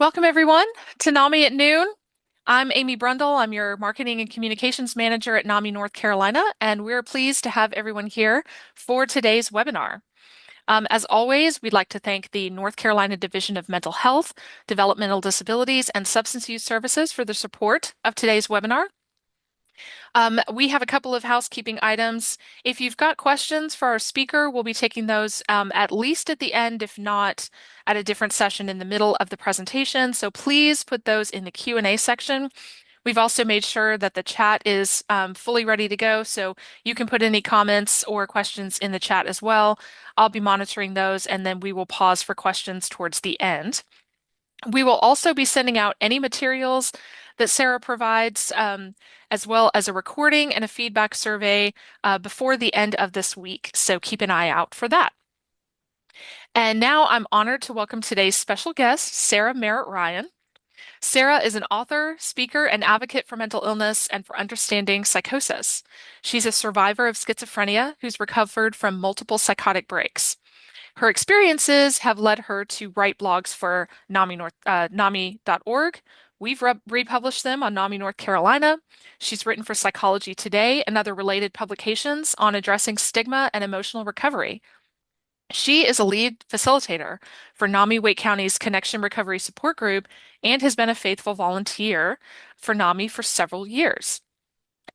Welcome, everyone, to NAMI at noon. I'm Amy Brundle. I'm your Marketing and Communications Manager at NAMI North Carolina, and we're pleased to have everyone here for today's webinar. As always, we'd like to thank the North Carolina Division of Mental Health, Developmental Disabilities, and Substance Use Services for the support of today's webinar. We have a couple of housekeeping items. If you've got questions for our speaker, we'll be taking those at least at the end, if not at a different session in the middle of the presentation. So please put those in the Q&A section. We've also made sure that the chat is fully ready to go, so you can put any comments or questions in the chat as well. I'll be monitoring those, and then we will pause for questions towards the end. We will also be sending out any materials that Sarah provides, as well as a recording and a feedback survey before the end of this week. So keep an eye out for that. And now I'm honored to welcome today's special guest, Sarah Merritt Ryan. Sarah is an author, speaker, and advocate for mental illness and for understanding psychosis. She's a survivor of schizophrenia who's recovered from multiple psychotic breaks. Her experiences have led her to write blogs for NAMI.org. We've republished them on NAMI North Carolina. She's written for Psychology Today and other related publications on addressing stigma and emotional recovery. She is a lead facilitator for NAMI Wake County's Connection Recovery Support Group and has been a faithful volunteer for NAMI for several years.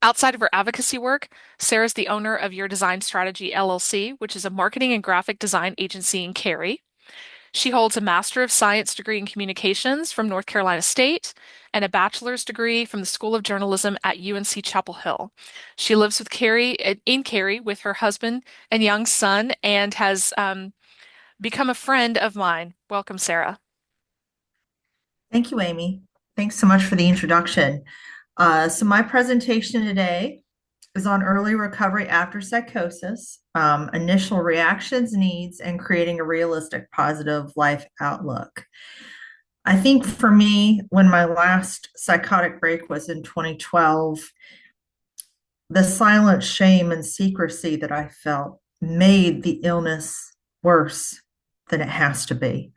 Outside of her advocacy work, Sarah's the owner of Your Design Strategy LLC, which is a marketing and graphic design agency in Cary. She holds a Master of Science degree in Communications from North Carolina State and a bachelor's degree from the School of Journalism at UNC Chapel Hill. She lives in Cary with her husband and young son and has become a friend of mine. Welcome, Sarah. Thank you, Amy. Thanks so much for the introduction. So my presentation today is on early recovery after psychosis, initial reactions, needs, and creating a realistic positive life outlook. I think for me, when my last psychotic break was in 2012, the silent shame and secrecy that I felt made the illness worse than it has to be.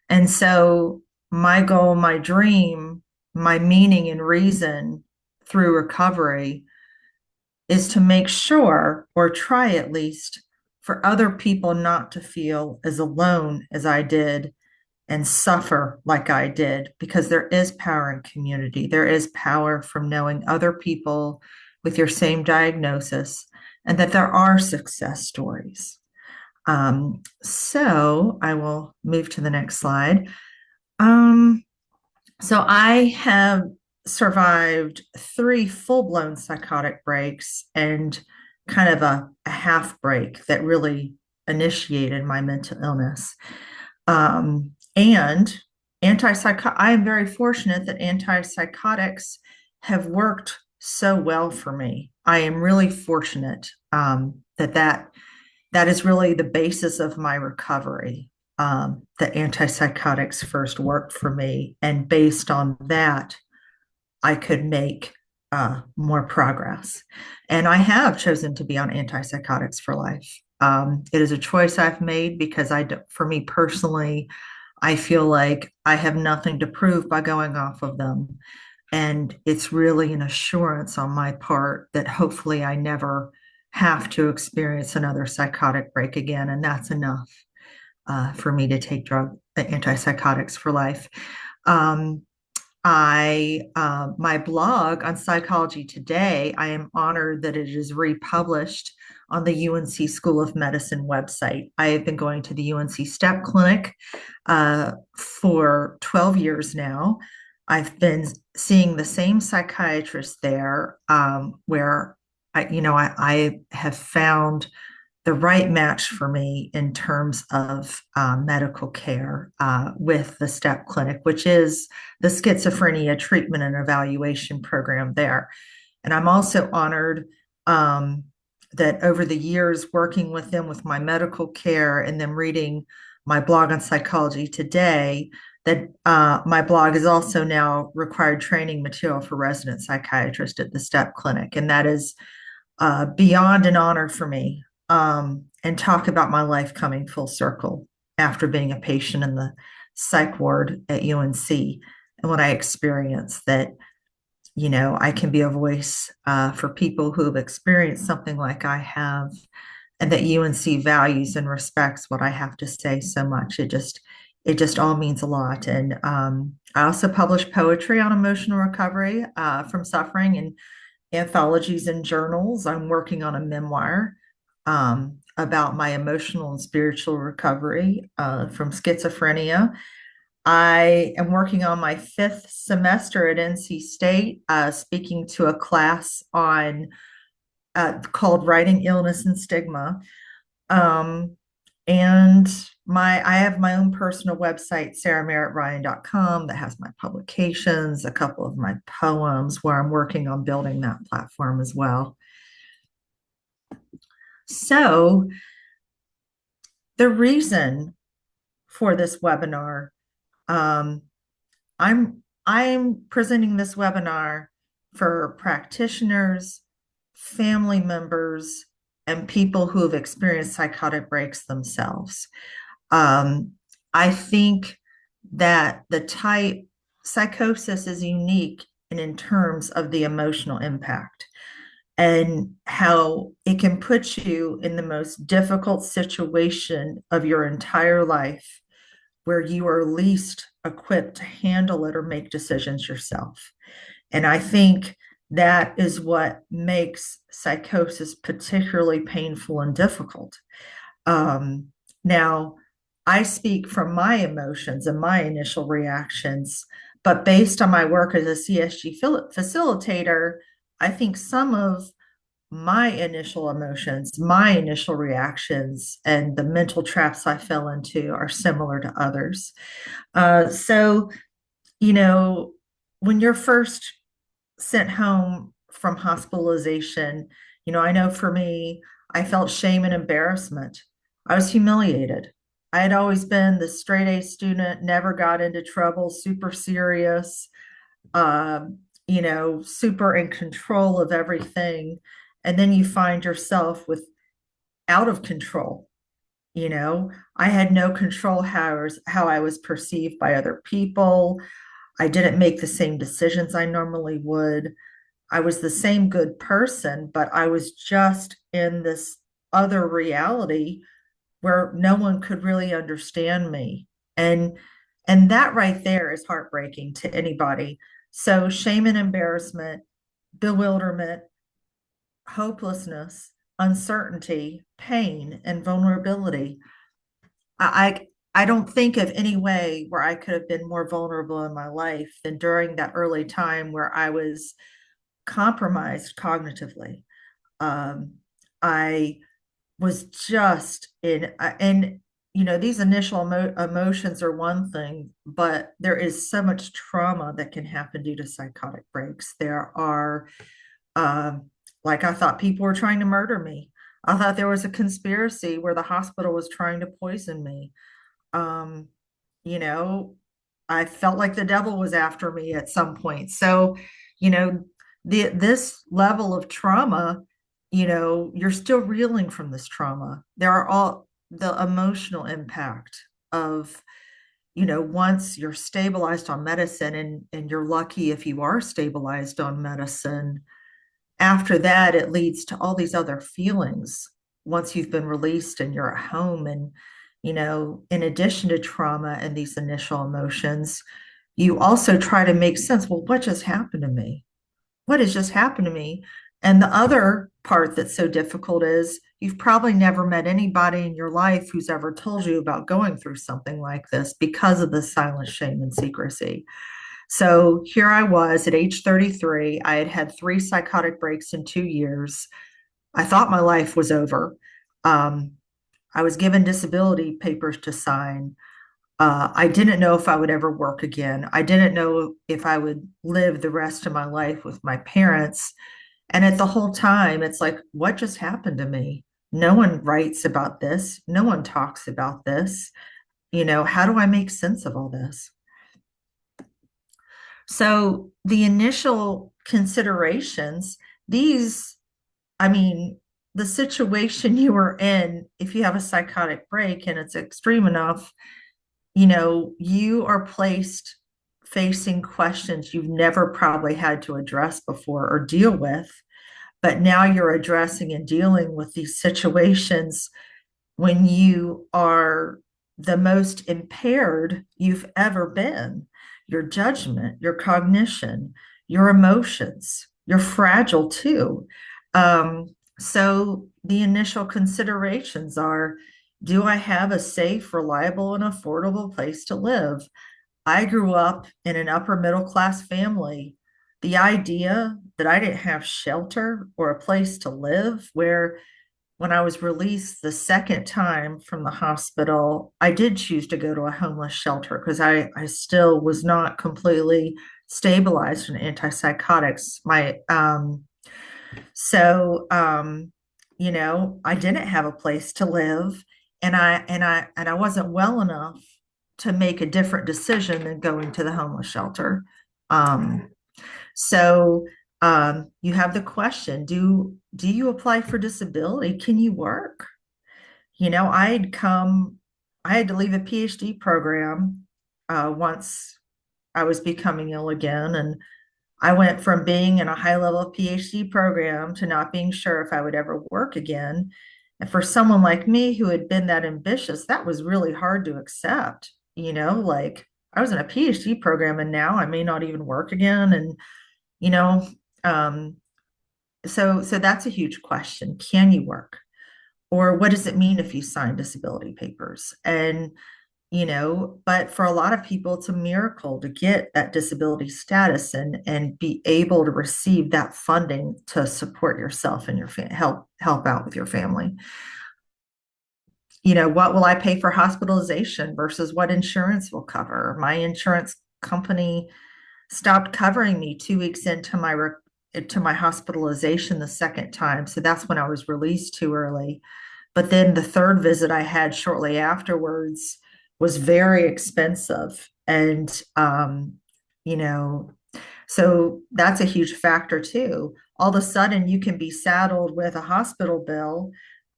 And so my goal, my dream, my meaning and reason through recovery is to make sure, or try at least, for other people not to feel as alone as I did and suffer like I did, because there is power in community. There is power from knowing other people with your same diagnosis and that there are success stories. So I will move to the next slide. Um, so I have survived 3 full-blown psychotic breaks and kind of a half break that really initiated my mental illness. And I am very fortunate that antipsychotics have worked so well for me. I am really fortunate that is really the basis of my recovery. The antipsychotics first worked for me, and based on that, I could make more progress. And I have chosen to be on antipsychotics for life. It is a choice I've made because for me personally, I feel like I have nothing to prove by going off of them. And it's really an assurance on my part that hopefully I never have to experience another psychotic break again. And that's enough for me to take antipsychotics for life. My blog on Psychology Today, I am honored that it is republished on the UNC School of Medicine website. I have been going to the UNC STEP clinic for 12 years now. I've been seeing the same psychiatrist there, where I have found the right match for me in terms of medical care with the STEP clinic, which is the schizophrenia treatment and evaluation program there. And I'm also honored that over the years working with them with my medical care and them reading my blog on Psychology Today, that my blog is also now required training material for resident psychiatrists at the STEP clinic. And that is beyond an honor for me. And talk about my life coming full circle after being a patient in the psych ward at UNC and what I experienced that, I can be a voice for people who have experienced something like I have, and that UNC values and respects what I have to say so much. It just all means a lot. And I also publish poetry on emotional recovery from suffering in anthologies and journals. I'm working on a memoir about my emotional and spiritual recovery from schizophrenia. I am working on my fifth semester at NC State, speaking to a class on called Writing Illness and Stigma. Um, and I have my own personal website, sarahmerrittryan.com, that has my publications, a couple of my poems, where I'm working on building that platform as well. So the reason for this webinar, um, I'm presenting this webinar for practitioners, family members, and people who have experienced psychotic breaks themselves. Um, I think that the type psychosis is unique in terms of the emotional impact and how it can put you in the most difficult situation of your entire life where you are least equipped to handle it or make decisions yourself. And I think that is what makes psychosis particularly painful and difficult. Now, I speak from my emotions and my initial reactions, but based on my work as a CSG facilitator, I think some of my initial emotions, my initial reactions, and the mental traps I fell into are similar to others. So, you know, when you're first sent home from hospitalization, I know for me, I felt shame and embarrassment. I was humiliated. I had always been the straight A student, never got into trouble, super serious, super in control of everything. And then you find yourself with out of control. I had no control how I was perceived by other people. I didn't make the same decisions I normally would. I was the same good person, but I was just in this other reality where no one could really understand me. And and that right there is heartbreaking to anybody. So shame and embarrassment, bewilderment, hopelessness, uncertainty, pain, and vulnerability. I don't think of any way where I could have been more vulnerable in my life than during that early time where I was compromised cognitively. I was just in, and these initial emotions are one thing, but there is so much trauma that can happen due to psychotic breaks. There are, like, I thought people were trying to murder me. I thought there was a conspiracy where the hospital was trying to poison me. Um, you know, I felt like the devil was after me at some point. So, you know, this level of trauma, you're still reeling from this trauma. There are all the emotional impact of, once you're stabilized on medicine, and you're lucky if you are stabilized on medicine, after that, it leads to all these other feelings once you've been released and you're at home. And, in addition to trauma and these initial emotions, you also try to make sense. Well, what just happened to me? What has just happened to me? And the other part that's so difficult is you've probably never met anybody in your life who's ever told you about going through something like this because of the silent shame and secrecy. So here I was at age 33. I had had three psychotic breaks in 2 years. I thought my life was over. Um, I was given disability papers to sign. I didn't know if I would ever work again. I didn't know if I would live the rest of my life with my parents. And at the whole time, it's like, what just happened to me? No one writes about this. No one talks about this. How do I make sense of all this? So the initial considerations, these, I mean, the situation you were in, if you have a psychotic break and it's extreme enough, you are placed facing questions you've never probably had to address before or deal with, but now you're addressing and dealing with these situations when you are the most impaired you've ever been. Your judgment, your cognition, your emotions, you're fragile too. So the initial considerations are, do I have a safe, reliable, and affordable place to live? I grew up in an upper middle class family. The idea that I didn't have shelter or a place to live, where when I was released the second time from the hospital, I did choose to go to a homeless shelter because I still was not completely stabilized in antipsychotics. I didn't have a place to live, and I wasn't well enough to make a different decision than going to the homeless shelter. Um, so you have the question, do you apply for disability? Can you work? I had to leave a PhD program once I was becoming ill again. And I went from being in a high level PhD program to not being sure if I would ever work again. And for someone like me who had been that ambitious, that was really hard to accept. Like I was in a PhD program and now I may not even work again. And, you know, um, so that's a huge question. Can you work? Or what does it mean if you sign disability papers? But for a lot of people, it's a miracle to get that disability status and be able to receive that funding to support yourself and help out with your family. What will I pay for hospitalization versus what insurance will cover? My insurance company stopped covering me 2 weeks into my hospitalization the second time. So that's when I was released too early. But then the third visit I had shortly afterwards was very expensive. And, you know, so that's a huge factor too. All of a sudden, you can be saddled with a hospital bill,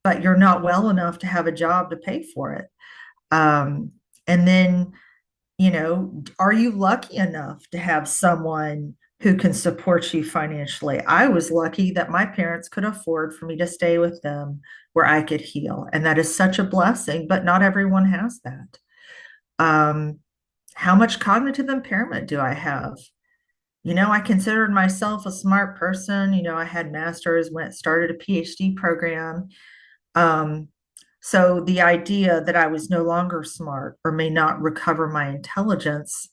but you're not well enough to have a job to pay for it. And then, are you lucky enough to have someone who can support you financially? I was lucky that my parents could afford for me to stay with them where I could heal. And that is such a blessing, but not everyone has that. Um, how much cognitive impairment do I have? I considered myself a smart person. I had masters, started a PhD program. Um, so the idea that I was no longer smart or may not recover my intelligence,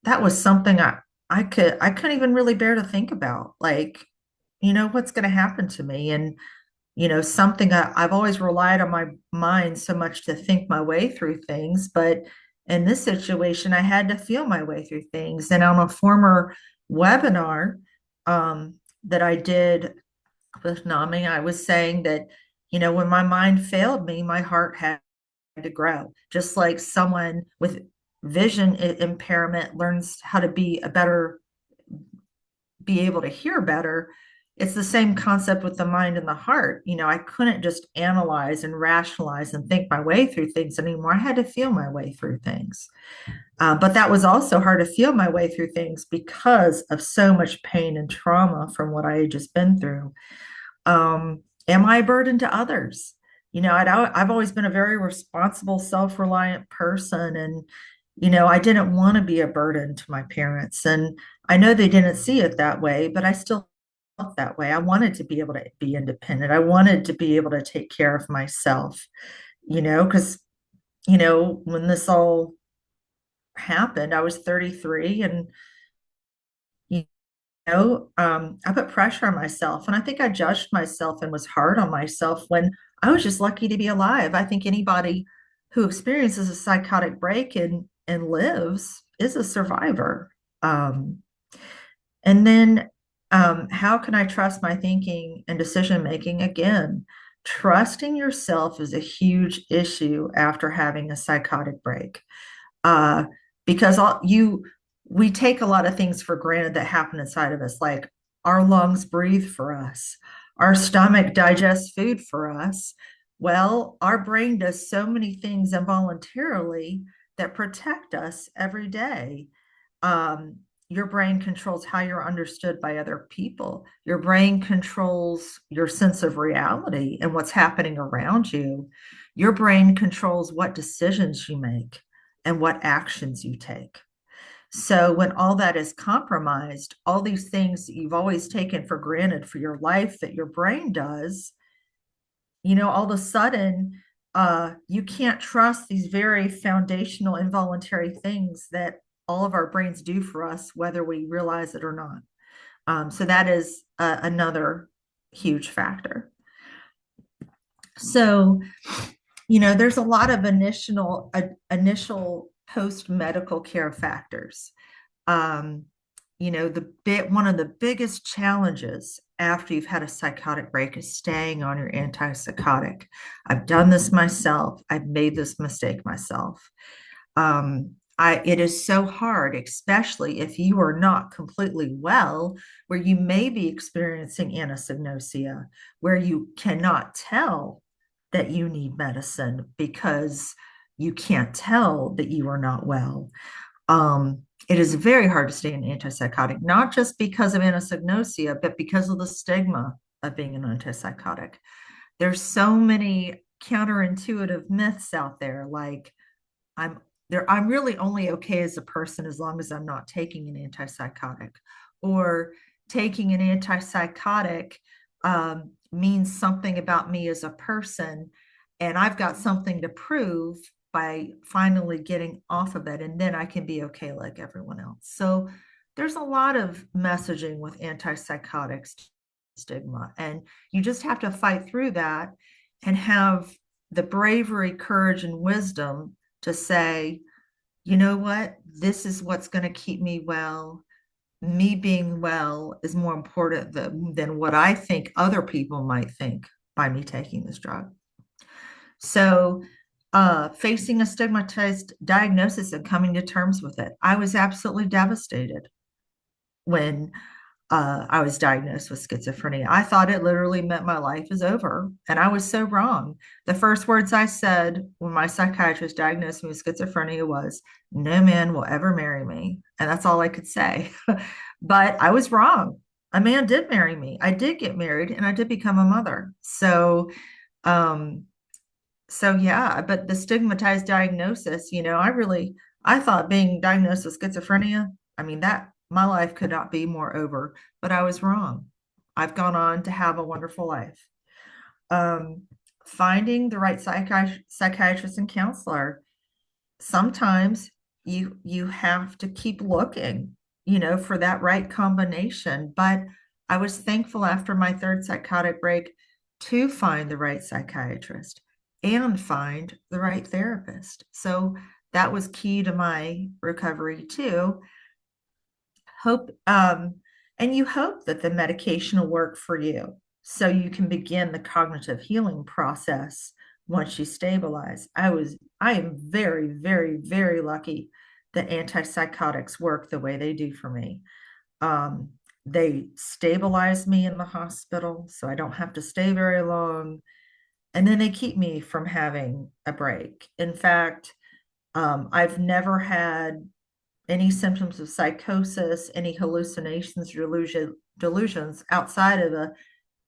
that was something I couldn't even really bear to think about. Like, what's going to happen to me? And something I've always relied on my mind so much to think my way through things, but in this situation, I had to feel my way through things. And on a former webinar that I did with NAMI, I was saying that, when my mind failed me, my heart had to grow. Just like someone with vision impairment learns how to be able to hear better. It's the same concept with the mind and the heart. I couldn't just analyze and rationalize and think my way through things anymore. I had to feel my way through things. But that was also hard to feel my way through things because of so much pain and trauma from what I had just been through. Am I a burden to others? I've always been a very responsible, self-reliant person. And, I didn't want to be a burden to my parents. And I know they didn't see it that way, but I still felt that way. I wanted to be able to be independent. I wanted to be able to take care of myself, because, when this all happened, I was 33 and, I put pressure on myself, and I think I judged myself and was hard on myself when I was just lucky to be alive. I think anybody who experiences a psychotic break and lives is a survivor. And then how can I trust my thinking and decision making? Again, trusting yourself is a huge issue after having a psychotic break. uh, because we take a lot of things for granted that happen inside of us, like our lungs breathe for us, our stomach digests food for us. Well, our brain does so many things involuntarily that protect us every day. Um, your brain controls how you're understood by other people. Your brain controls your sense of reality and what's happening around you. Your brain controls what decisions you make and what actions you take. So when all that is compromised, all these things that you've always taken for granted for your life that your brain does, all of a sudden, you can't trust these very foundational involuntary things that all of our brains do for us, whether we realize it or not. So that is another huge factor. So, there's a lot of initial post medical care factors. um, one of the biggest challenges after you've had a psychotic break is staying on your antipsychotic. I've done this myself. I've made this mistake myself. It is so hard, especially if you are not completely well, where you may be experiencing anosognosia, where you cannot tell that you need medicine because you can't tell that you are not well. It is very hard to stay an antipsychotic, not just because of anosognosia, but because of the stigma of being an antipsychotic. There's so many counterintuitive myths out there, like I'm I'm really only okay as a person as long as I'm not taking an antipsychotic, or taking an antipsychotic means something about me as a person, and I've got something to prove by finally getting off of it, and then I can be okay like everyone else. So there's a lot of messaging with antipsychotics stigma, and you just have to fight through that and have the bravery, courage, and wisdom to say, you know what, this is what's going to keep me well. Me being well is more important than what I think other people might think by me taking this drug. So, facing a stigmatized diagnosis and coming to terms with it, I was absolutely devastated when I was diagnosed with schizophrenia. I thought it literally meant my life is over, and I was so wrong. The first words I said when my psychiatrist diagnosed me with schizophrenia was, "No man will ever marry me." And that's all I could say. But I was wrong. A man did marry me. I did get married, and I did become a mother. Um, so yeah, but the stigmatized diagnosis, I thought being diagnosed with schizophrenia, I mean, that my life could not be more over, but I was wrong. I've gone on to have a wonderful life. Um, Finding the right psychiatrist and counselor, sometimes you have to keep looking, for that right combination. But I was thankful after my third psychotic break to find the right psychiatrist and find the right therapist. So that was key to my recovery too. Hope and you hope that the medication will work for you so you can begin the cognitive healing process once you stabilize. I am very, very, very lucky that antipsychotics work the way they do for me. Um, they stabilize me in the hospital, so I don't have to stay very long. And then they keep me from having a break. In fact, I've never had any symptoms of psychosis, any hallucinations, delusions outside of a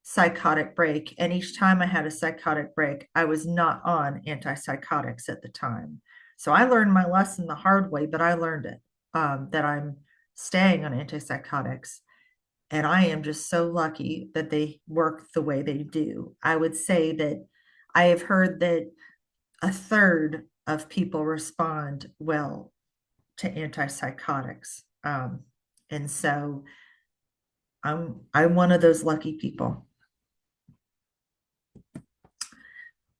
psychotic break. And each time I had a psychotic break, I was not on antipsychotics at the time. So I learned my lesson the hard way, but I learned it, that I'm staying on antipsychotics. And I am just so lucky that they work the way they do. I would say that I have heard that a third of people respond well to antipsychotics. And so I'm one of those lucky people.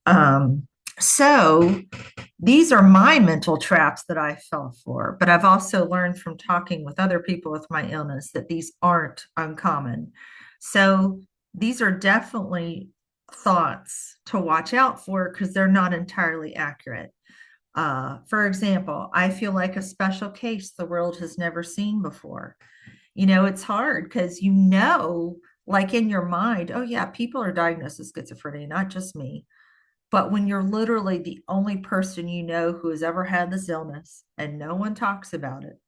Um, so these are my mental traps that I fell for, but I've also learned from talking with other people with my illness that these aren't uncommon. So these are definitely thoughts to watch out for because they're not entirely accurate. For example, I feel like a special case the world has never seen before. It's hard because like in your mind, oh yeah, people are diagnosed with schizophrenia, not just me. But when you're literally the only person you know who has ever had this illness and no one talks about it,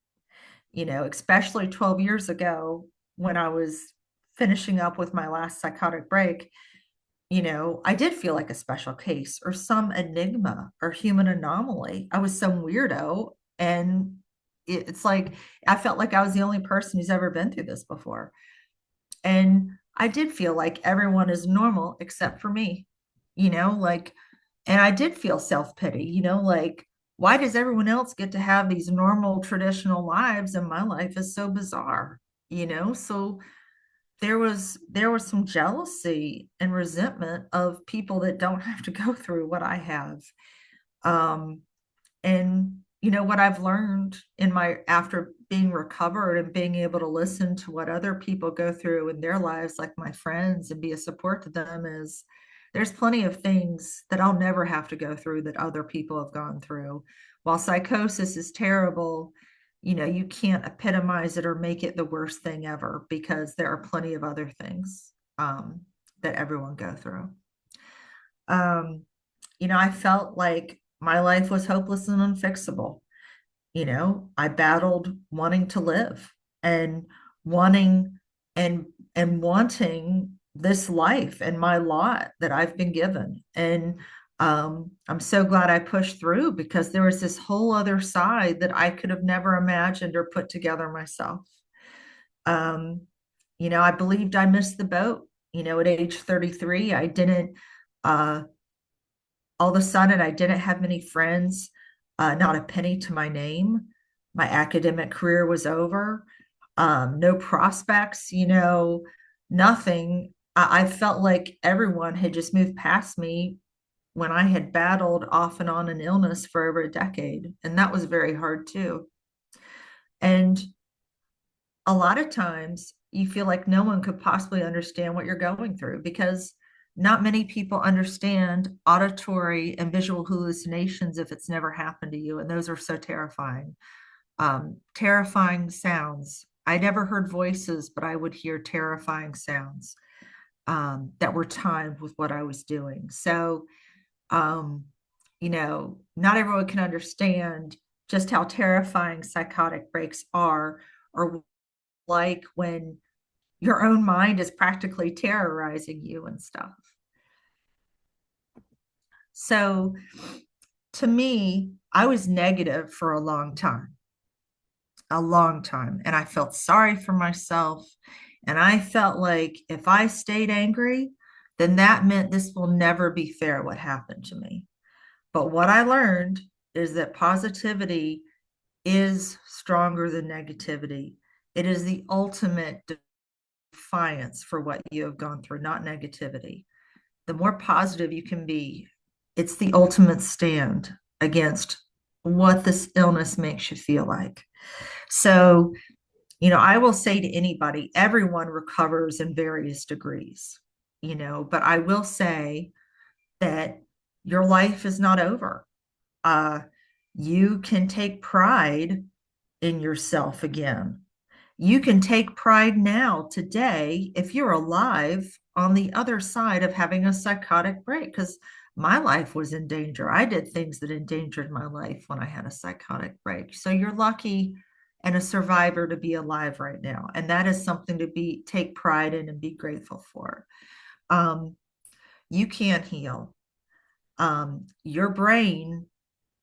especially 12 years ago when I was finishing up with my last psychotic break, I did feel like a special case or some enigma or human anomaly. I was some weirdo. And it's like I felt like I was the only person who's ever been through this before. And I did feel like everyone is normal except for me, like, and I did feel self-pity, like, why does everyone else get to have these normal traditional lives and my life is so bizarre, So there was some jealousy and resentment of people that don't have to go through what I have. Um, and what I've learned in my after being recovered and being able to listen to what other people go through in their lives, like my friends, and be a support to them is there's plenty of things that I'll never have to go through that other people have gone through. While psychosis is terrible, you can't epitomize it or make it the worst thing ever because there are plenty of other things that everyone go through. Um, I felt like my life was hopeless and unfixable. I battled wanting to live and wanting wanting this life and my lot that I've been given. And I'm so glad I pushed through because there was this whole other side that I could have never imagined or put together myself. Um, I believed I missed the boat. At age 33, I didn't uh, all of a sudden I didn't have many friends, not a penny to my name. My academic career was over. No prospects, nothing. I felt like everyone had just moved past me when I had battled off and on an illness for over a decade. And that was very hard too. And a lot of times you feel like no one could possibly understand what you're going through because not many people understand auditory and visual hallucinations if it's never happened to you. And those are so terrifying. Terrifying sounds. I never heard voices, but I would hear terrifying sounds that were timed with what I was doing. So, um, not everyone can understand just how terrifying psychotic breaks are, or like when your own mind is practically terrorizing you and stuff. So to me, I was negative for a long time. And I felt sorry for myself. And I felt like if I stayed angry, then that meant this will never be fair what happened to me. But what I learned is that positivity is stronger than negativity. It is the ultimate defiance for what you have gone through, not negativity. The more positive you can be, it's the ultimate stand against what this illness makes you feel like. So, I will say to anybody, everyone recovers in various degrees, but I will say that your life is not over. Uh, you can take pride in yourself again. You can take pride now, today, if you're alive on the other side of having a psychotic break, because my life was in danger. I did things that endangered my life when I had a psychotic break. So you're lucky and a survivor to be alive right now. And that is something to take pride in and be grateful for. Um, you can heal. Your brain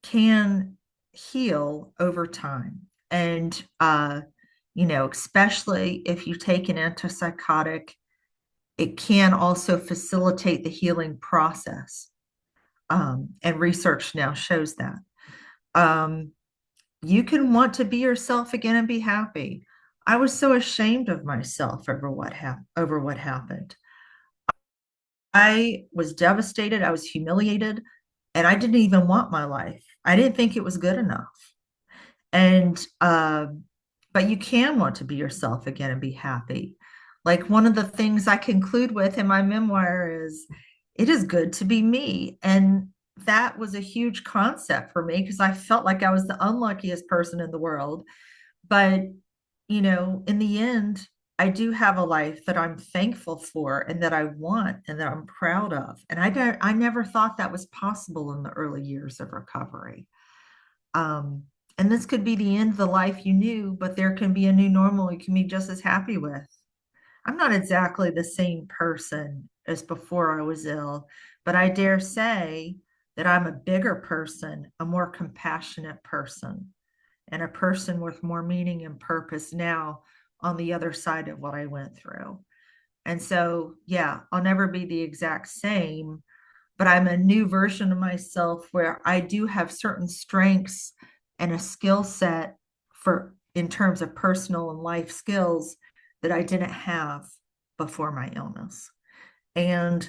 can heal over time. And especially if you take an antipsychotic, it can also facilitate the healing process. And research now shows that. Um, you can want to be yourself again and be happy. I was so ashamed of myself over what happened. I was devastated. I was humiliated, and I didn't even want my life. I didn't think it was good enough. And but you can want to be yourself again and be happy. Like one of the things I conclude with in my memoir is, it is good to be me. And that was a huge concept for me because I felt like I was the unluckiest person in the world. But, in the end, I do have a life that I'm thankful for and that I want and that I'm proud of. And I never thought that was possible in the early years of recovery. Um, and this could be the end of the life you knew, but there can be a new normal you can be just as happy with. I'm not exactly the same person as before I was ill, but I dare say that I'm a bigger person, a more compassionate person, and a person with more meaning and purpose now on the other side of what I went through. And so, yeah, I'll never be the exact same, but I'm a new version of myself where I do have certain strengths and a skill set for in terms of personal and life skills that I didn't have before my illness. And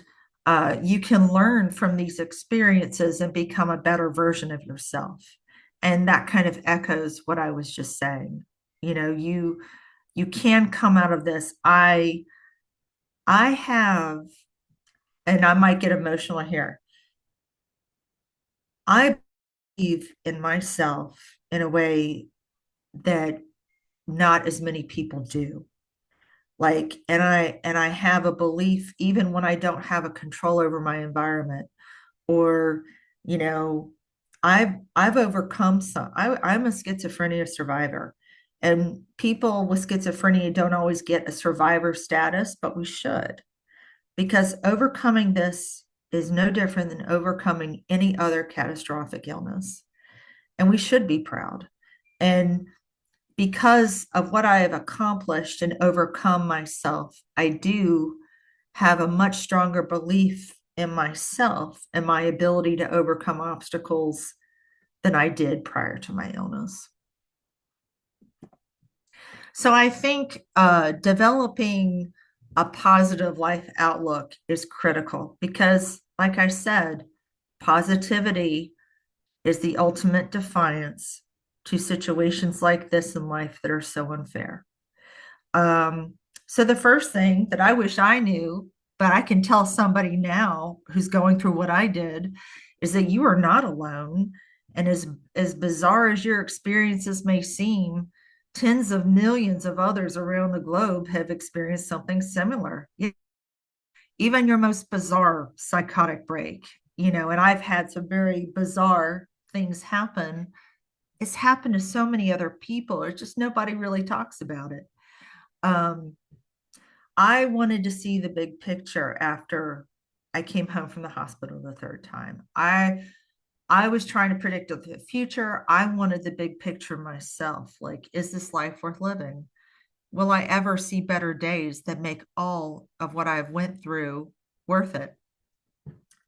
you can learn from these experiences and become a better version of yourself. And that kind of echoes what I was just saying. You know, you can come out of this. I have, and I might get emotional here. I believe in myself in a way that not as many people do. Like, and I have a belief even when I don't have a control over my environment, or you know, I've overcome some. I'm a schizophrenia survivor, and people with schizophrenia don't always get a survivor status, but we should, because overcoming this is no different than overcoming any other catastrophic illness, and we should be proud. And because of what I have accomplished and overcome myself, I do have a much stronger belief in myself and my ability to overcome obstacles than I did prior to my illness. So I think developing a positive life outlook is critical because, like I said, positivity is the ultimate defiance to situations like this in life that are so unfair. Um, so the first thing that I wish I knew, but I can tell somebody now who's going through what I did, is that you are not alone. And as bizarre as your experiences may seem, tens of millions of others around the globe have experienced something similar. Even your most bizarre psychotic break, and I've had some very bizarre things happen. It's happened to so many other people. It's just nobody really talks about it. Um, I wanted to see the big picture after I came home from the hospital the third time. I was trying to predict the future. I wanted the big picture myself. Like, is this life worth living? Will I ever see better days that make all of what I've went through worth it?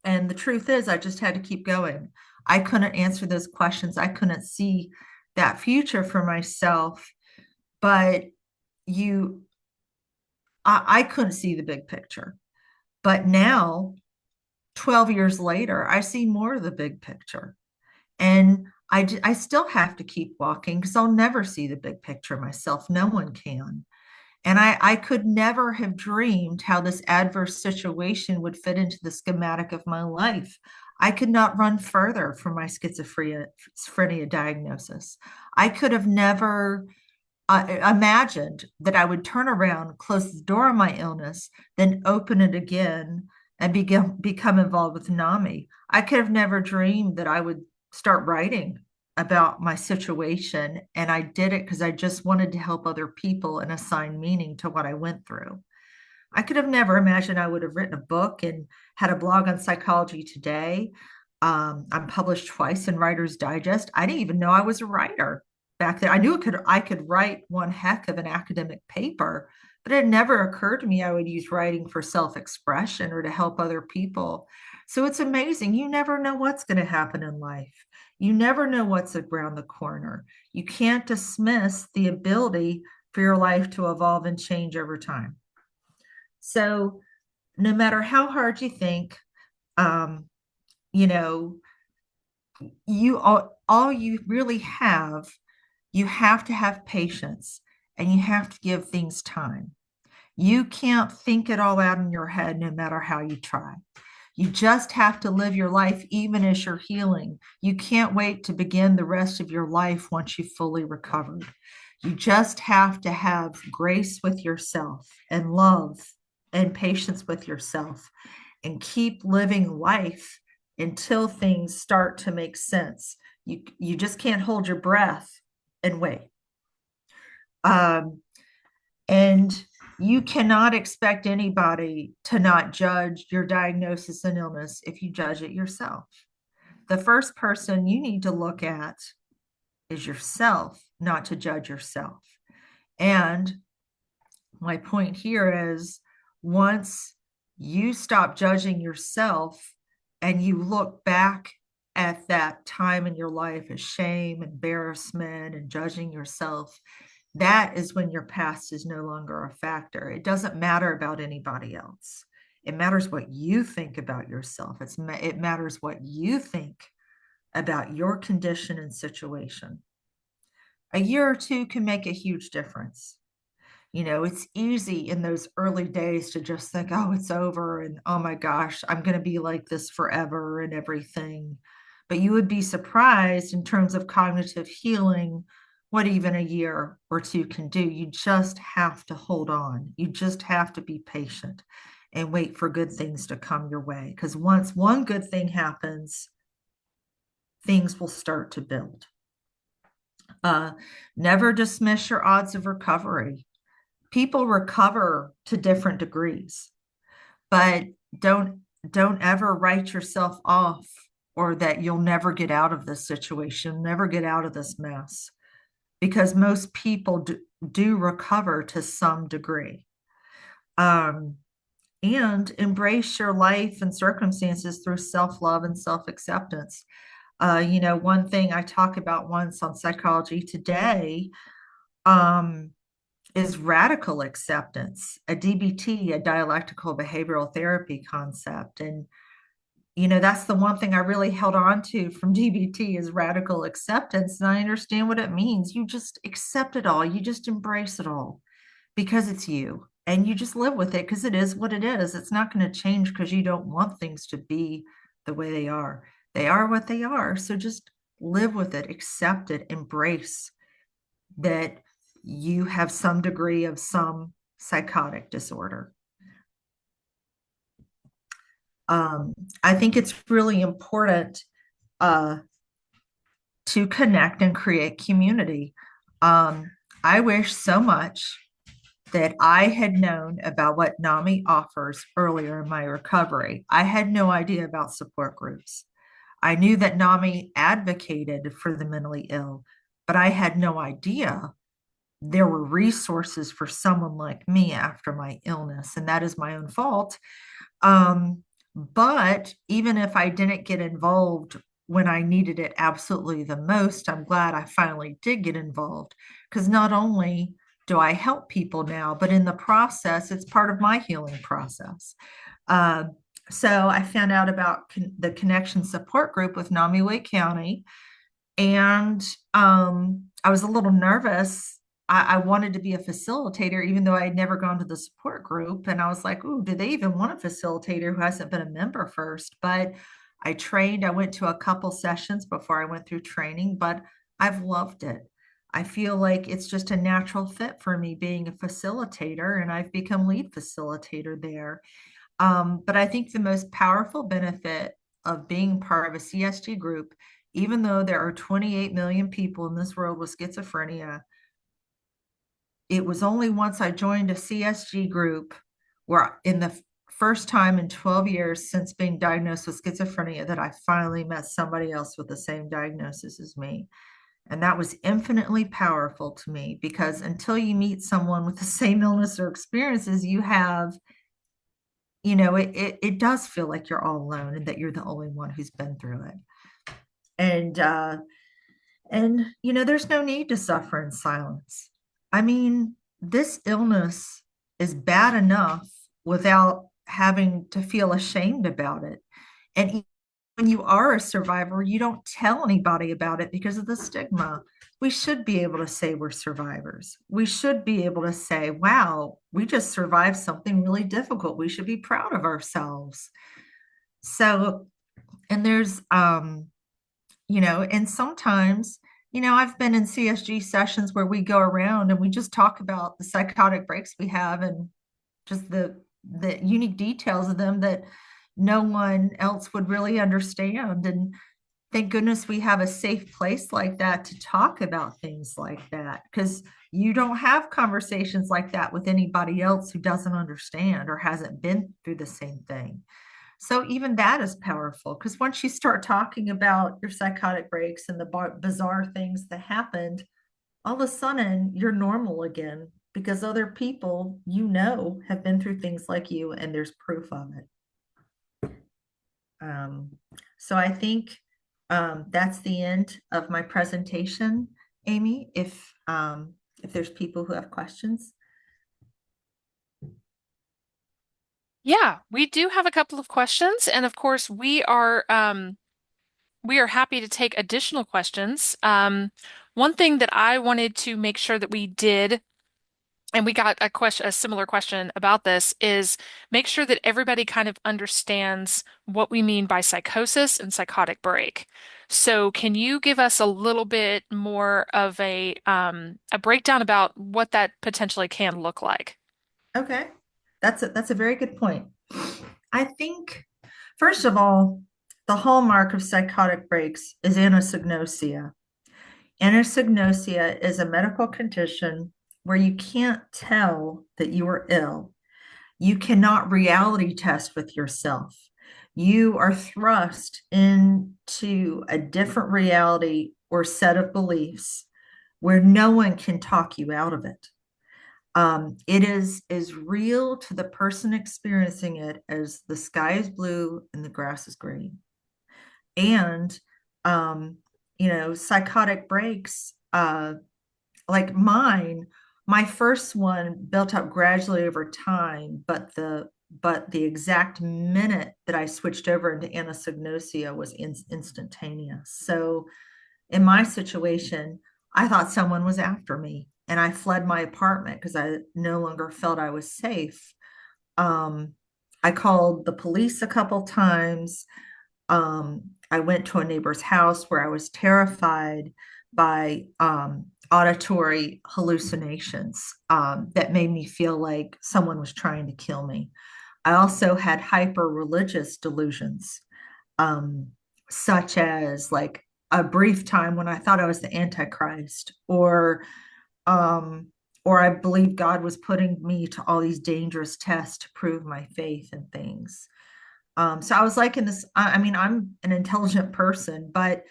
And the truth is, I just had to keep going. I couldn't answer those questions. I couldn't see that future for myself, but you I couldn't see the big picture. But now, 12 years later, I see more of the big picture. And I still have to keep walking because I'll never see the big picture myself. No one can. And I could never have dreamed how this adverse situation would fit into the schematic of my life. I could not run further from my schizophrenia diagnosis. I could have never imagined that I would turn around, close the door on my illness, then open it again and become involved with NAMI. I could have never dreamed that I would start writing about my situation. And I did it because I just wanted to help other people and assign meaning to what I went through. I could have never imagined I would have written a book and had a blog on Psychology Today. I'm published twice in Writer's Digest. I didn't even know I was a writer back then. I knew I could write one heck of an academic paper, but it never occurred to me I would use writing for self-expression or to help other people. So it's amazing. You never know what's going to happen in life. You never know what's around the corner. You can't dismiss the ability for your life to evolve and change over time. So no matter how hard you think, um, you know, all you really have, you have to have patience and you have to give things time. You can't think it all out in your head no matter how you try. You just have to live your life even as you're healing. You can't wait to begin the rest of your life once you've fully recovered. You just have to have grace with yourself and love and patience with yourself and keep living life until things start to make sense. You just can't hold your breath and wait. Um, and you cannot expect anybody to not judge your diagnosis and illness if you judge it yourself. The first person you need to look at is yourself, not to judge yourself. And my point here is once you stop judging yourself and you look back at that time in your life as shame, embarrassment, and judging yourself, that is when your past is no longer a factor. It doesn't matter about anybody else. It matters what you think about yourself. It matters what you think about your condition and situation. A year or two can make a huge difference. It's easy in those early days to just think, oh, it's over. And oh my gosh, I'm going to be like this forever and everything. But you would be surprised in terms of cognitive healing, what even a year or two can do. You just have to hold on. You just have to be patient and wait for good things to come your way. Because once one good thing happens, things will start to build. Never dismiss your odds of recovery. People recover to different degrees, but don't ever write yourself off or that you'll never get out of this situation, never get out of this mess, because most people do recover to some degree. And embrace your life and circumstances through self-love and self-acceptance. One thing I talk about once on Psychology Today, is radical acceptance, a DBT, a dialectical behavioral therapy concept. And, that's the one thing I really held on to from DBT is radical acceptance. And I understand what it means. You just accept it all. You just embrace it all because it's you and you just live with it because it is what it is. It's not going to change because you don't want things to be the way they are. They are what they are. So just live with it, accept it, embrace that you have some degree of some psychotic disorder. I think it's really important to connect and create community. I wish so much that I had known about what NAMI offers earlier in my recovery. I had no idea about support groups. I knew that NAMI advocated for the mentally ill, but I had no idea there were resources for someone like me after my illness, and that is my own fault. But even if I didn't get involved when I needed it absolutely the most, I'm glad I finally did get involved because not only do I help people now, but in the process, it's part of my healing process. So I found out about the Connection Support Group with NAMI Wake County, and I was a little nervous. I wanted to be a facilitator, even though I had never gone to the support group. And I was like, ooh, do they even want a facilitator who hasn't been a member first? But I trained, I went to a couple sessions before I went through training, but I've loved it. I feel like it's just a natural fit for me being a facilitator, and I've become lead facilitator there. But I think the most powerful benefit of being part of a CSG group, even though there are 28 million people in this world with schizophrenia, it was only once I joined a CSG group where in the first time in 12 years since being diagnosed with schizophrenia that I finally met somebody else with the same diagnosis as me. And that was infinitely powerful to me because until you meet someone with the same illness or experiences you have, it does feel like you're all alone and that you're the only one who's been through it. And there's no need to suffer in silence. I mean, this illness is bad enough without having to feel ashamed about it. And when you are a survivor, you don't tell anybody about it because of the stigma. We should be able to say we're survivors. We should be able to say, wow, we just survived something really difficult. We should be proud of ourselves. So, and there's, and sometimes, I've been in CSG sessions where we go around and we just talk about the psychotic breaks we have and just the unique details of them that no one else would really understand. And thank goodness we have a safe place like that to talk about things like that, because you don't have conversations like that with anybody else who doesn't understand or hasn't been through the same thing. So even that is powerful, because once you start talking about your psychotic breaks and the bizarre things that happened, all of a sudden you're normal again because other people have been through things like you and there's proof of it. Um, so I think that's the end of my presentation, Amy. If there's people who have questions. Yeah, we do have a couple of questions, and of course, we are happy to take additional questions. One thing that I wanted to make sure that we did, and we got a similar question about this, is make sure that everybody kind of understands what we mean by psychosis and psychotic break. So, can you give us a little bit more of a breakdown about what that potentially can look like? Okay, that's a very good point. I think, first of all, the hallmark of psychotic breaks is anosognosia. Anosognosia is a medical condition where you can't tell that you are ill. You cannot reality test with yourself. You are thrust into a different reality or set of beliefs where no one can talk you out of it. It is as real to the person experiencing it as the sky is blue and the grass is green. And um, psychotic breaks, like mine, my first one built up gradually over time, but the exact minute that I switched over into anosognosia was instantaneous. So in my situation, I thought someone was after me and I fled my apartment because I no longer felt I was safe. Um, I called the police a couple times. I went to a neighbor's house where I was terrified by auditory hallucinations that made me feel like someone was trying to kill me. I also had hyper religious delusions, um, such as like a brief time when I thought I was the Antichrist, um, or I believed God was putting me to all these dangerous tests to prove my faith and things. So I was like in this, I mean, I'm an intelligent person, but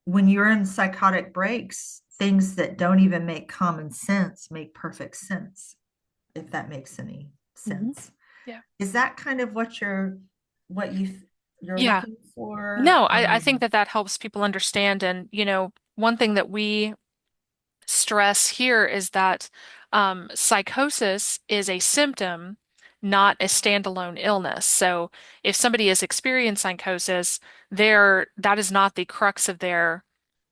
when you're in psychotic breaks, things that don't even make common sense make perfect sense, if that makes any Mhm. sense. Yeah. Is that kind of what you're Yeah. looking for? No, I think that that helps people understand. And, one thing that we stress here is that psychosis is a symptom, not a standalone illness. So if somebody is experiencing psychosis, that is not the crux of their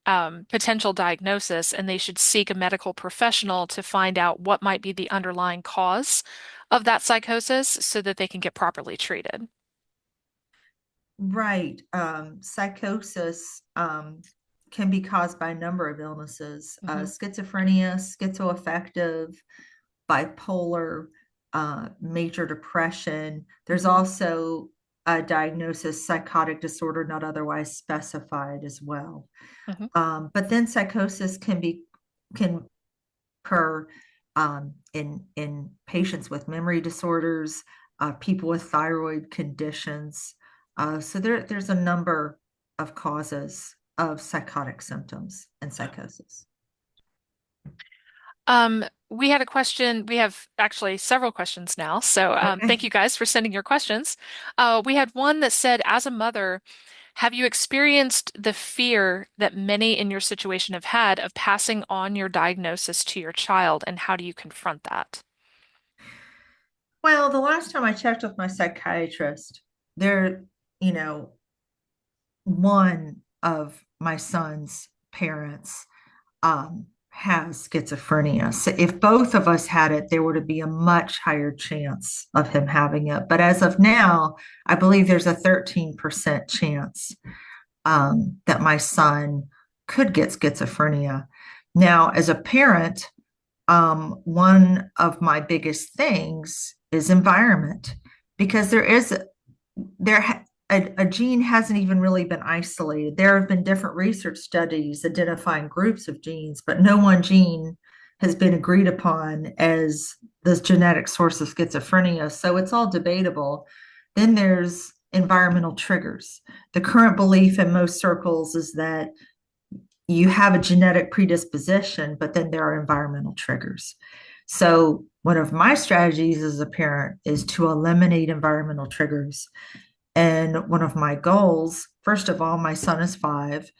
potential diagnosis, and they should seek a medical professional to find out what might be the underlying cause of that psychosis so that they can get properly treated. Right. Psychosis can be caused by a number of illnesses, Hmm. schizophrenia, schizoaffective, bipolar, major depression. There's Hmm. also a diagnosis, psychotic disorder not otherwise specified as well. Hmm. But then psychosis can occur in patients with memory disorders, people with thyroid conditions. So there's a number of causes of psychotic symptoms and psychosis. We had a question. We have actually several questions now. So Okay. thank you guys for sending your questions. We had one that said, as a mother, have you experienced the fear that many in your situation have had of passing on your diagnosis to your child, and how do you confront that? Well, the last time I checked with my psychiatrist, there, you know, one of my son's parents has schizophrenia. So if both of us had it, there would be a much higher chance of him having it. But as of now, I believe there's a 13% chance that my son could get schizophrenia. Now, as a parent, one of my biggest things is environment because a gene hasn't even really been isolated. There have been different research studies identifying groups of genes, but no one gene has been agreed upon as the genetic source of schizophrenia. So it's all debatable. Then there's environmental triggers. The current belief in most circles is that you have a genetic predisposition, but then there are environmental triggers. So one of my strategies as a parent is to eliminate environmental triggers. And one of my goals, first of all, my son is 5.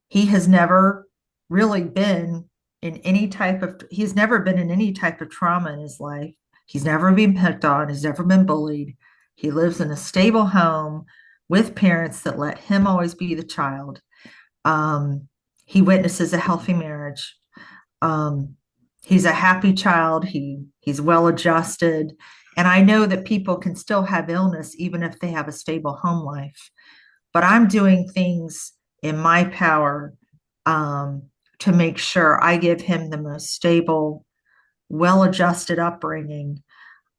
He has never really been he's never been in any type of trauma in his life. He's never been picked on, he's never been bullied. He lives in a stable home with parents that let him always be the child. Um, he witnesses a healthy marriage. Um, he's a happy child. He's well adjusted. And I know that people can still have illness even if they have a stable home life. But I'm doing things in my power to make sure I give him the most stable, well adjusted upbringing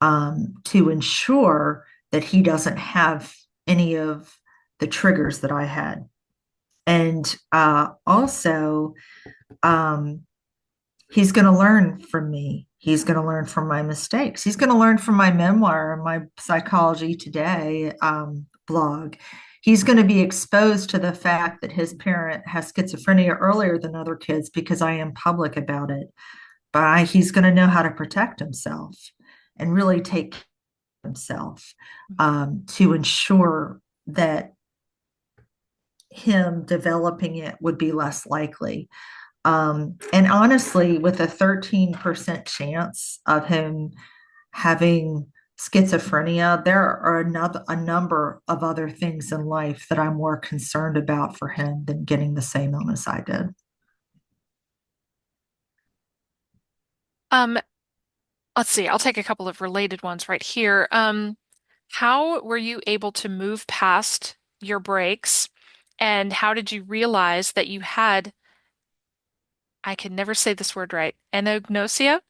to ensure that he doesn't have any of the triggers that I had. And also, um, he's going to learn from me. He's going to learn from my mistakes. He's going to learn from my memoir and my Psychology Today blog. He's going to be exposed to the fact that his parent has schizophrenia earlier than other kids because I am public about it. But he's going to know how to protect himself and really take care of himself to ensure that him developing it would be less likely. And honestly, with a 13% chance of him having schizophrenia, there are a number of other things in life that I'm more concerned about for him than getting the same illness I did. Um, let's see, I'll take a couple of related ones right here. How were you able to move past your breaks, and how did you realize that you had, I can never say this word right, anagnosia?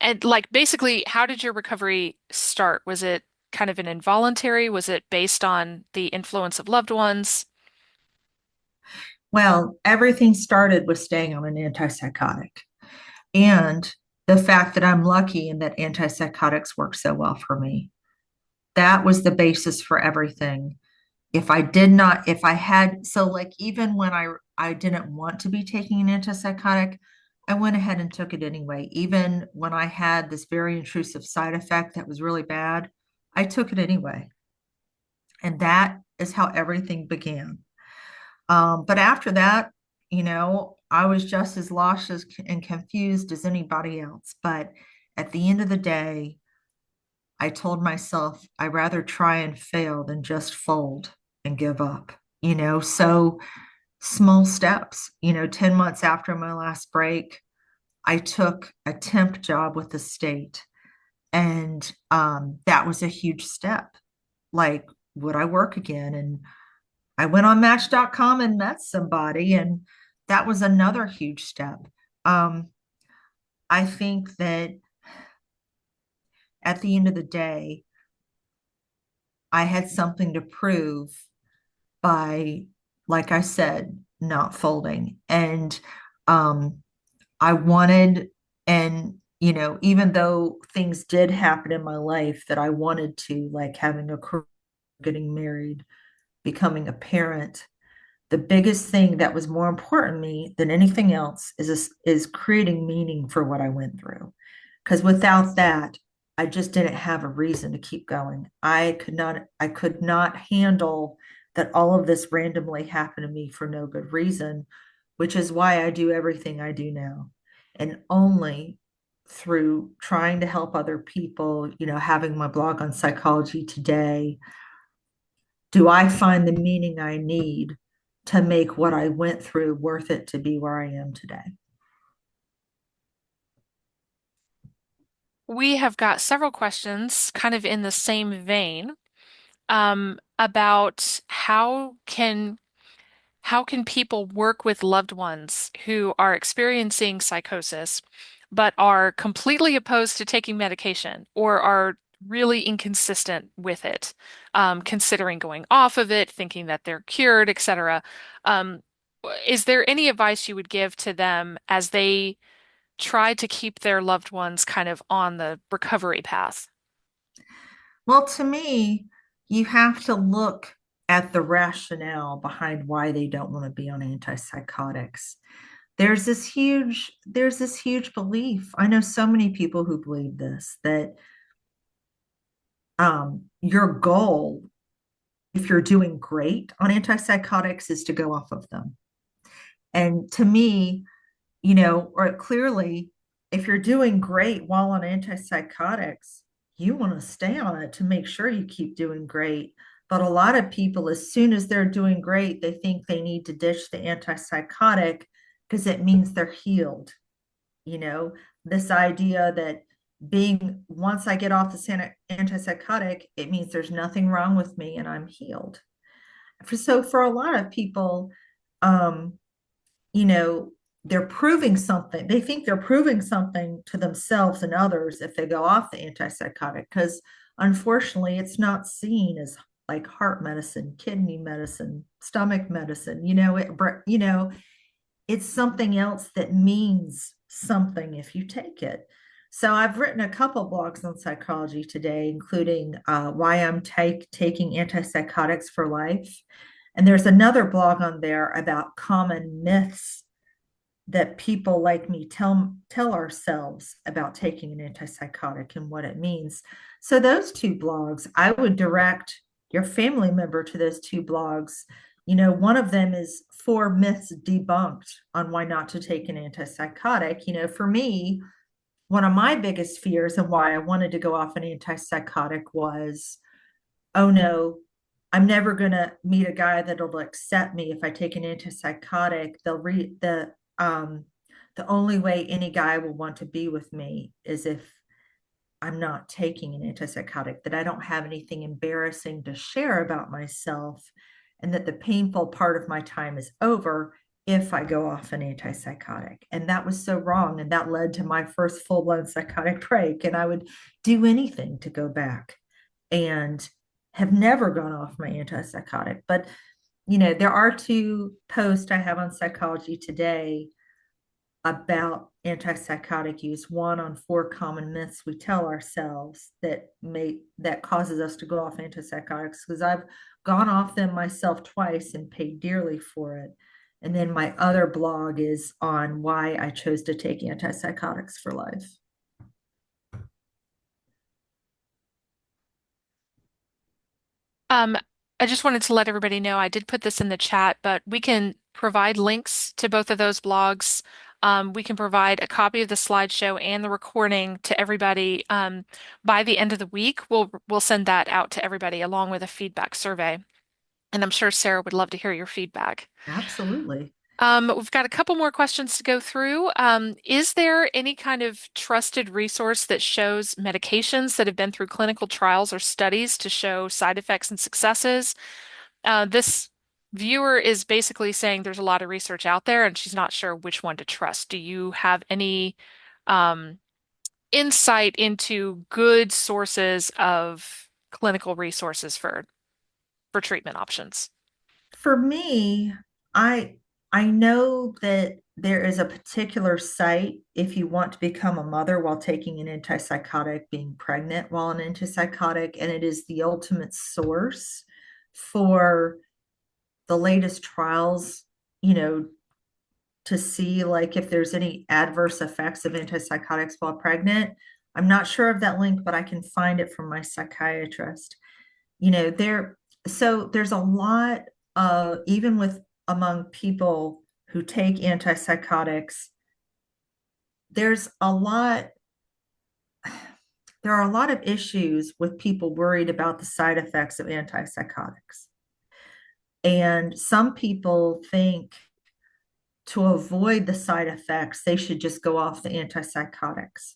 And like basically, how did your recovery start? Was it kind of an involuntary? Was it based on the influence of loved ones? Well, everything started with staying on an antipsychotic and the fact that I'm lucky and that antipsychotics work so well for me. That was the basis for everything. If I did not, if I had, so like even when I didn't want to be taking an antipsychotic, I went ahead and took it anyway. Even when I had this very intrusive side effect that was really bad, I took it anyway. And that is how everything began. But after that, I was just as lost and confused as anybody else. But at the end of the day, I told myself I'd rather try and fail than just fold and give up, So small steps, 10 months after my last break, I took a temp job with the state. And that was a huge step. Like, would I work again? And I went on Match.com and met somebody, and that was another huge step. Um, I think that at the end of the day, I had something to prove by, like I said, not folding. And um, I wanted, and even though things did happen in my life that I wanted to, like having a career, getting married, becoming a parent, the biggest thing that was more important to me than anything else is creating meaning for what I went through. Because without that, I just didn't have a reason to keep going. I could not handle that all of this randomly happened to me for no good reason, which is why I do everything I do now. And only through trying to help other people, having my blog on Psychology Today, do I find the meaning I need to make what I went through worth it to be where I am today. we have got several questions kind of in the same vein about how can people work with loved ones who are experiencing psychosis, but are completely opposed to taking medication or are really inconsistent with it, considering going off of it, thinking that they're cured, etc. Um, is there any advice you would give to them as they try to keep their loved ones kind of on the recovery path? Well, to me, you have to look at the rationale behind why they don't want to be on antipsychotics. There's this huge belief. I know so many people who believe this, that your goal, if you're doing great on antipsychotics, is to go off of them. And to me, or clearly, if you're doing great while on antipsychotics, you want to stay on it to make sure you keep doing great. But a lot of people, as soon as they're doing great, they think they need to ditch the antipsychotic because it means they're healed. You know, this idea that once I get off the antipsychotic, it means there's nothing wrong with me and I'm healed. So for a lot of people, um, you know, they're proving something. They think they're proving something to themselves and others if they go off the antipsychotic, because unfortunately, it's not seen as like heart medicine, kidney medicine, stomach medicine. It's something else that means something if you take it. So I've written a couple blogs on psychology today, including why I'm taking antipsychotics for life. And there's another blog on there about common myths that people like me tell ourselves about taking an antipsychotic and what it means. So those two blogs, I would direct your family member to those two blogs. One of them is 4 myths debunked on why not to take an antipsychotic. For me, one of my biggest fears and why I wanted to go off an antipsychotic was, oh no, I'm never going to meet a guy that'll accept me if I take an antipsychotic. The only way any guy will want to be with me is if I'm not taking an antipsychotic, that I don't have anything embarrassing to share about myself, and that the painful part of my time is over if I go off an antipsychotic. And that was so wrong. And that led to my first full blown psychotic break. And I would do anything to go back, and have never gone off my antipsychotic. But, there are 2 posts I have on Psychology Today about antipsychotic use. One on 4 common myths we tell ourselves that causes us to go off antipsychotics, because I've gone off them myself twice and paid dearly for it. And then my other blog is on why I chose to take antipsychotics for life. Um, I just wanted to let everybody know I did put this in the chat, but we can provide links to both of those blogs. We can provide a copy of the slideshow and the recording to everybody. By the end of the week, we'll send that out to everybody along with a feedback survey. And I'm sure Sarah would love to hear your feedback. Absolutely. We've got a couple more questions to go through. Is there any kind of trusted resource that shows medications that have been through clinical trials or studies to show side effects and successes? This viewer is basically saying there's a lot of research out there and she's not sure which one to trust. Do you have any um, insight into good sources of clinical resources for treatment options? For me, I I know that there is a particular site if you want to become a mother while taking an antipsychotic, being pregnant while an antipsychotic, and it is the ultimate source for the latest trials, you know, to see like if there's any adverse effects of antipsychotics while pregnant. I'm not sure of that link, but I can find it from my psychiatrist. you know there there's a lot of, even with among people who take antipsychotics, there's a lot there are a lot of issues with people worried about the side effects of antipsychotics. And some people think to avoid the side effects they should just go off the antipsychotics.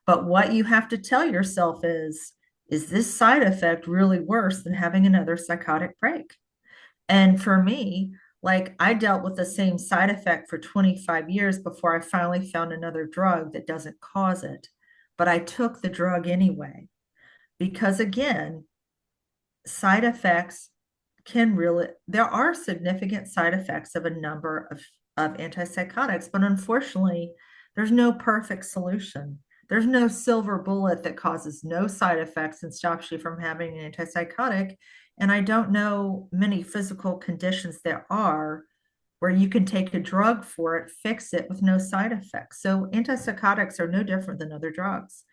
But what you have to tell yourself is this side effect really worse than having another psychotic break? And for me, like I dealt with the same side effect for 25 years before I finally found another drug that doesn't cause it. But I took the drug anyway, because again, side effects can really, there are significant side effects of a number of antipsychotics, but unfortunately, there's no perfect solution. There's no silver bullet that causes no side effects and stops you from having an antipsychotic. And I don't know many physical conditions there are where you can take a drug for it, fix it with no side effects. So antipsychotics are no different than other drugs.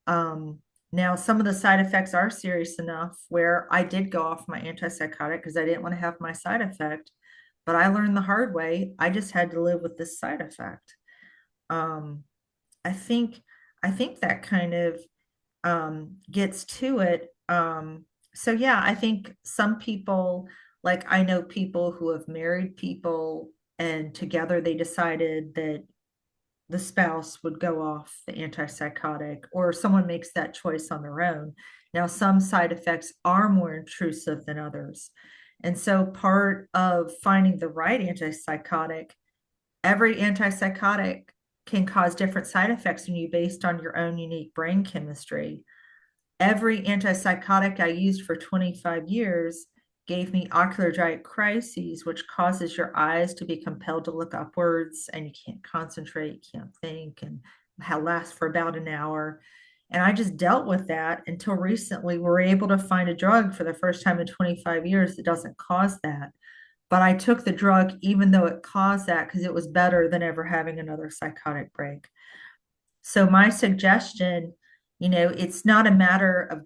Um, Now, some of the side effects are serious enough where I did go off my antipsychotic because I didn't want to have my side effect. But I learned the hard way. I just had to live with this side effect. Um, I think I think that kind of gets to it. So yeah, I think some people, like I know people who have married people and together they decided that the spouse would go off the antipsychotic, or someone makes that choice on their own. Now, some side effects are more intrusive than others. And so, part of finding the right antipsychotic, every antipsychotic can cause different side effects in you based on your own unique brain chemistry. Every antipsychotic I used for 25 years gave me ocular giant crises, which causes your eyes to be compelled to look upwards and you can't concentrate, you can't think, and lasts for about an hour. And I just dealt with that until recently. We were able to find a drug for the first time in 25 years that doesn't cause that. But I took the drug even though it caused that because it was better than ever having another psychotic break. So my suggestion, it's not a matter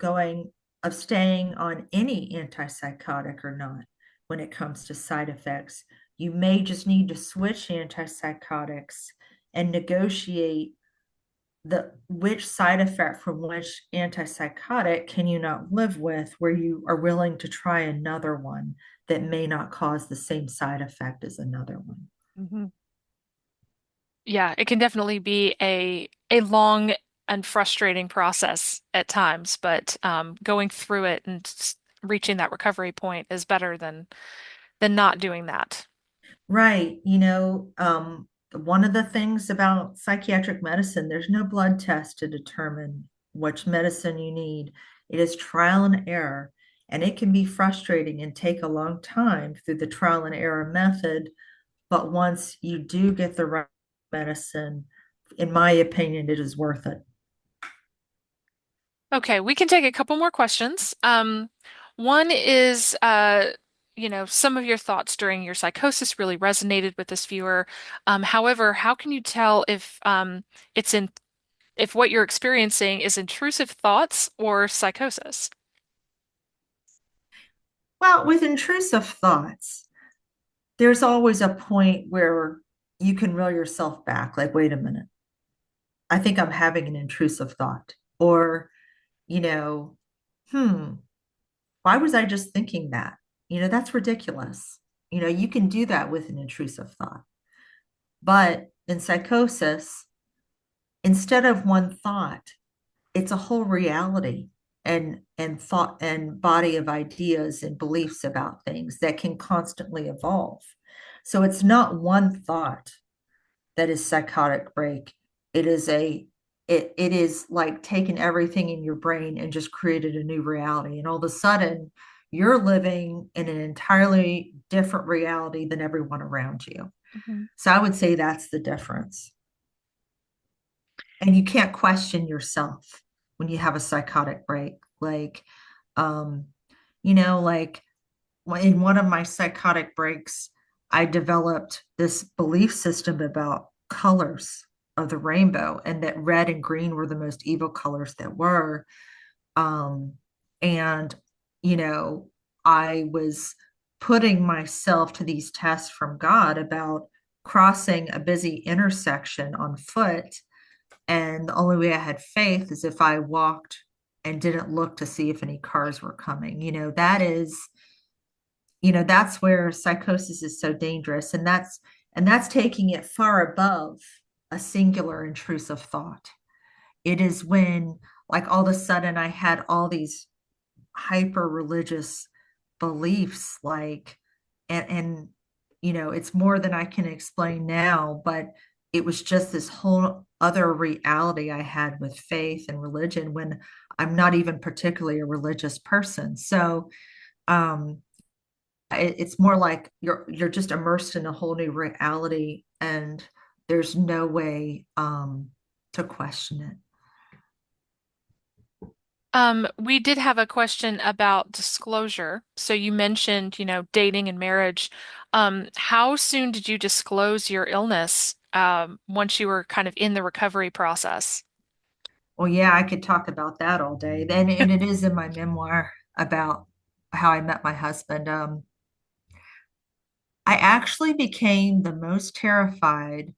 of staying on any antipsychotic or not when it comes to side effects. You may just need to switch antipsychotics and negotiate the which side effect from which antipsychotic can you not live with, where you are willing to try another one that may not cause the same side effect as another one. Mhm. Yeah, it can definitely be a long and frustrating process at times, but going through it and reaching that recovery point is better than not doing that. Right. One of the things about psychiatric medicine, there's no blood test to determine which medicine you need. It is trial and error, and it can be frustrating and take a long time through the trial and error method. But once you do get the right medicine, in my opinion, it is worth it. Okay, we can take a couple more questions. One is, some of your thoughts during your psychosis really resonated with this viewer. However, how can you tell if it's in if what you're experiencing is intrusive thoughts or psychosis? Well, with intrusive thoughts, there's always a point where you can reel yourself back, like, wait a minute, I think I'm having an intrusive thought. Or, you know, hmm, why was I just thinking that? That's ridiculous. You can do that with an intrusive thought. But in psychosis, instead of one thought, it's a whole reality and thought and body of ideas and beliefs about things that can constantly evolve. So it's not one thought that is psychotic break. It is it is like taking everything in your brain and just created a new reality. And all of a sudden, you're living in an entirely different reality than everyone around you. Mhm. So I would say that's the difference. And you can't question yourself when you have a psychotic break. Um, like in one of my psychotic breaks, I developed this belief system about colors of the rainbow and that red and green were the most evil colors that were. Um, and, you know, I was putting myself to these tests from God about crossing a busy intersection on foot. And the only way I had faith is if I walked and didn't look to see if any cars were coming. That's where psychosis is so dangerous. And that's taking it far above a singular intrusive thought. it is when, like, all of a sudden I had all these hyper religious beliefs, like, and it's more than I can explain now, but it was just this whole other reality I had with faith and religion when I'm not even particularly a religious person. So um it's more like you're just immersed in a whole new reality, and there's no way to question it. We did have a question about disclosure. So you mentioned, dating and marriage. How soon did you disclose your illness, once you were kind of in the recovery process? Well, yeah, I could talk about that all day. And it is in my memoir about how I met my husband. I actually became the most terrified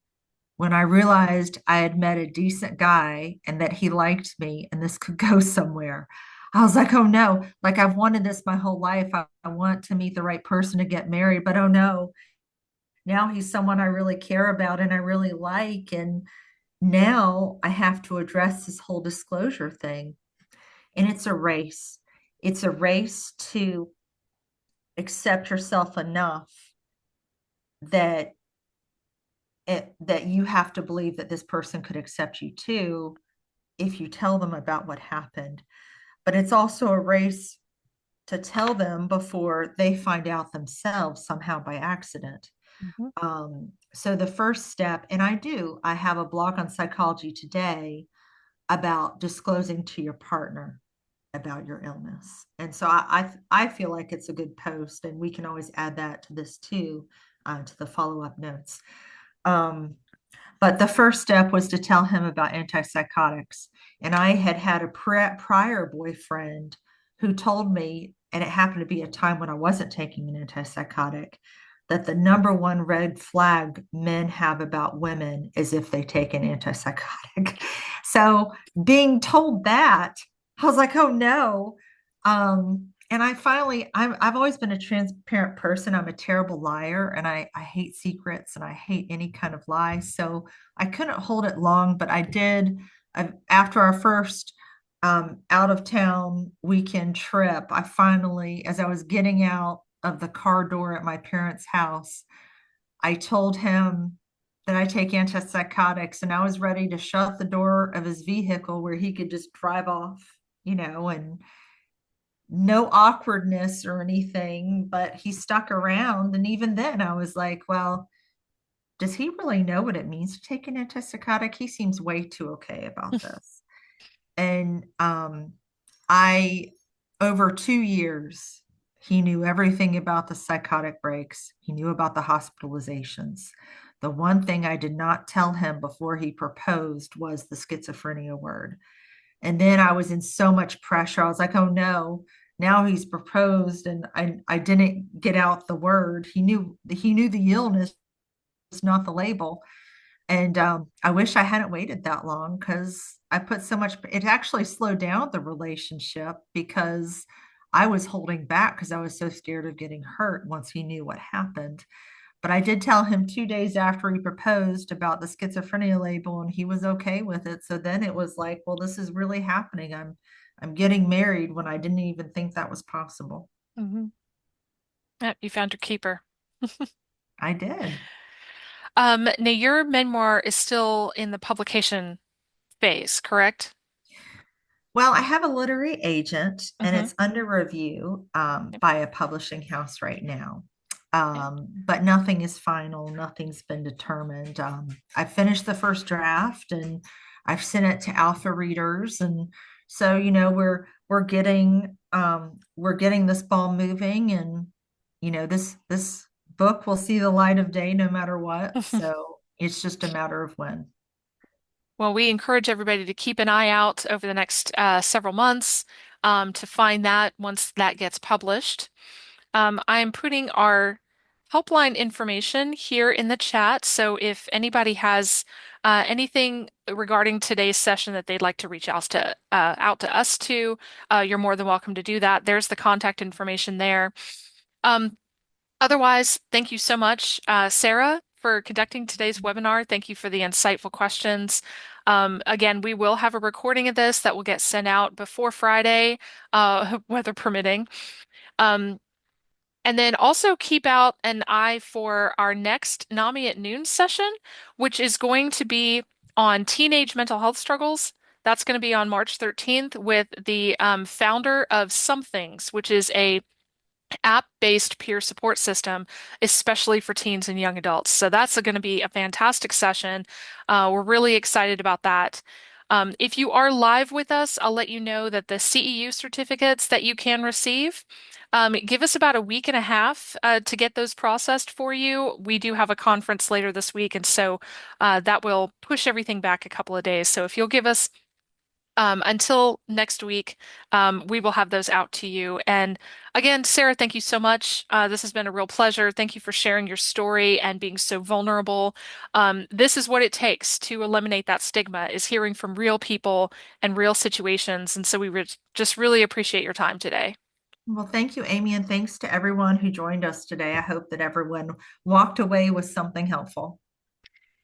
when I realized I had met a decent guy and that he liked me and this could go somewhere. I was like, oh no, like I've wanted this my whole life. I want to meet the right person to get married, but oh no, now he's someone I really care about and I really like. And now I have to address this whole disclosure thing. And it's a race. It's a race to accept yourself enough that that you have to believe that this person could accept you too if you tell them about what happened. But it's also a race to tell them before they find out themselves somehow by accident. Mhm. So the first step, and I have a blog on Psychology Today about disclosing to your partner about your illness. And so I feel like it's a good post, and we can always add that to this too, to the follow-up notes. Um, but the first step was to tell him about antipsychotics. And I had had a prior boyfriend who told me, and it happened to be a time when I wasn't taking an antipsychotic, that the number one red flag men have about women is if they take an antipsychotic. So being told that, I was like, oh no. And I've always been a transparent person. I'm a terrible liar and I hate secrets and I hate any kind of lie. So I couldn't hold it long, but I did. After our first out of town weekend trip, I finally, as I was getting out of the car door at my parents' house, I told him that I take antipsychotics and I was ready to shut the door of his vehicle where he could just drive off, and no awkwardness or anything, but he stuck around. And even then, I was like, well, does he really know what it means to take an antipsychotic? He seems way too okay about this. And I, over 2 years, he knew everything about the psychotic breaks. He knew about the hospitalizations. The one thing I did not tell him before he proposed was the schizophrenia word. And then I was in so much pressure. I was like, oh no, now he's proposed and I didn't get out the word. He knew the illness, not the label. And I wish I hadn't waited that long because I put so much, it actually slowed down the relationship because I was holding back because I was so scared of getting hurt once he knew what happened. But I did tell him 2 days after he proposed about the schizophrenia label, and he was okay with it. So then it was like, well, this is really happening. I'm getting married when I didn't even think that was possible. Mhm. Yeah, you found your keeper. I did. Now your memoir is still in the publication phase, correct? Well, I have a literary agent and Mm-hmm. it's under review by a publishing house right now. Okay. But nothing is final, nothing's been determined. I finished the first draft and I've sent it to alpha readers. And so, we're getting this ball moving, and this book will see the light of day no matter what. So it's just a matter of when. Well, we encourage everybody to keep an eye out over the next several months, to find that once that gets published. I am putting our helpline information here in the chat. So if anybody has anything regarding today's session that they'd like to reach out to us to, you're more than welcome to do that. There's the contact information there. Um, Otherwise, thank you so much, Sarah, for conducting today's webinar. Thank you for the insightful questions. Again, we will have a recording of this that will get sent out before Friday, weather permitting. Um, and then also keep out an eye for our next NAMI at noon session, which is going to be on teenage mental health struggles. That's going to be on March 13th with the founder of Somethings, which is a app-based peer support system, especially for teens and young adults. So that's going to be a fantastic session. We're really excited about that. If you are live with us, I'll let you know that the CEU certificates that you can receive, give us about a week and a half to get those processed for you. We do have a conference later this week, and so that will push everything back a couple of days. So if you'll give us until next week, we will have those out to you. And again, Sarah, thank you so much. This has been a real pleasure. Thank you for sharing your story and being so vulnerable. This is what it takes to eliminate that stigma, is hearing from real people and real situations. And so just really appreciate your time today. Well, thank you, Amy, and thanks to everyone who joined us today. I hope that everyone walked away with something helpful.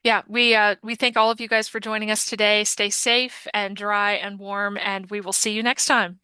Yeah, we thank all of you guys for joining us today. Stay safe and dry and warm, and we will see you next time.